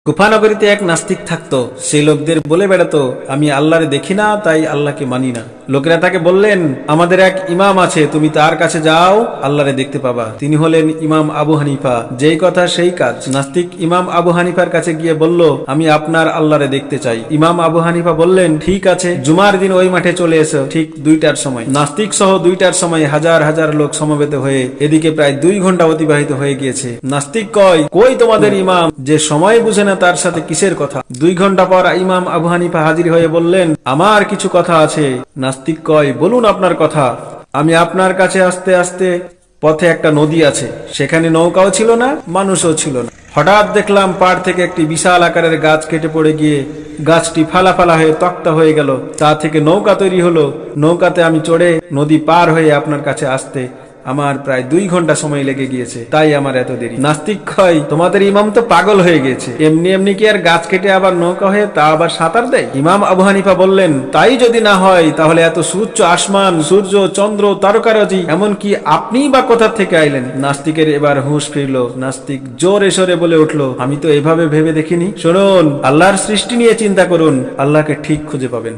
কুফানগরীতে এক নাস্তিক থাকতো। সেই লোকদের বলে বেড়াতো, আমি আল্লাহরে দেখি না, তাই আল্লাহকে মানি না। লোকেরা তাকে বললেন, আমাদের এক ইমাম আছে, তুমি তার কাছে যাও, আল্লাহরে দেখতে পাবা। তিনি হলেন ইমাম আবু হানিফা। যেই কথা সেই কাজ। নাস্তিক ইমাম আবু হানিফার কাছে গিয়ে বলল, আমি আপনার আল্লাহরে দেখতে চাই। ইমাম আবু হানিফা বললেন, ঠিক আছে, জুমার দিন ওই মাঠে চলে এসো, ঠিক 2টার সময়। নাস্তিক সহ 2টার সময় হাজার হাজার লোক সমবেত হয়ে এদিকে প্রায় 2 ঘন্টা অতিবাহিত হয়ে গিয়েছে। নাস্তিক কয়, কই তোমাদের ইমাম? যে সময় বুঝে না তার সাথে কিসের কথা? 2 ঘন্টা পর ইমাম আবু হানিফা হাজির হয়ে বললেন, আমার কিছু কথা আছে। নাস্তিক কয়, বলুন আপনার কথা। আমি আপনার কাছে আসতে আসতে পথে একটা নদী আছে, সেখানে নৌকাও ছিল না, মানুষও ছিল না। হঠাৎ দেখলাম পাড় থেকে একটি বিশাল আকারের গাছ কেটে পড়ে গিয়ে গাছটি ফালা ফালা হয়ে তক্তা হয়ে গেল। তা থেকে নৌকা তৈরি হলো। নৌকাতে আমি চড়ে নদী পার হয়ে আপনার কাছে আসতে আমার প্রায় 2 ঘন্টা সময় লেগে গিয়েছে, তাই আমার এত দেরি। নাস্তিক কয়, তোমাদের ইমাম তো পাগল হয়ে গেছে, এমনি এমনি কি আর গাছ কেটে আবার নৌকা হয়ে তা আবার সাঁতার দেয়? ইমাম আবু হানিফা বললেন, তাই যদি না হয় তাহলে এত সুউচ্চ আসমান, সূর্য, চন্দ্র, তারকারাজি, এমনকি আপনিই বা কোথা থেকে আইলেন? নাস্তিকের এবার হুঁশ ফিরল। নাস্তিক জোরে সরে বলে উঠলো, আমি তো এভাবে ভেবে দেখিনি। শুনুন, আল্লাহর সৃষ্টি নিয়ে চিন্তা করুন, আল্লাহকে ঠিক খুঁজে পাবেন।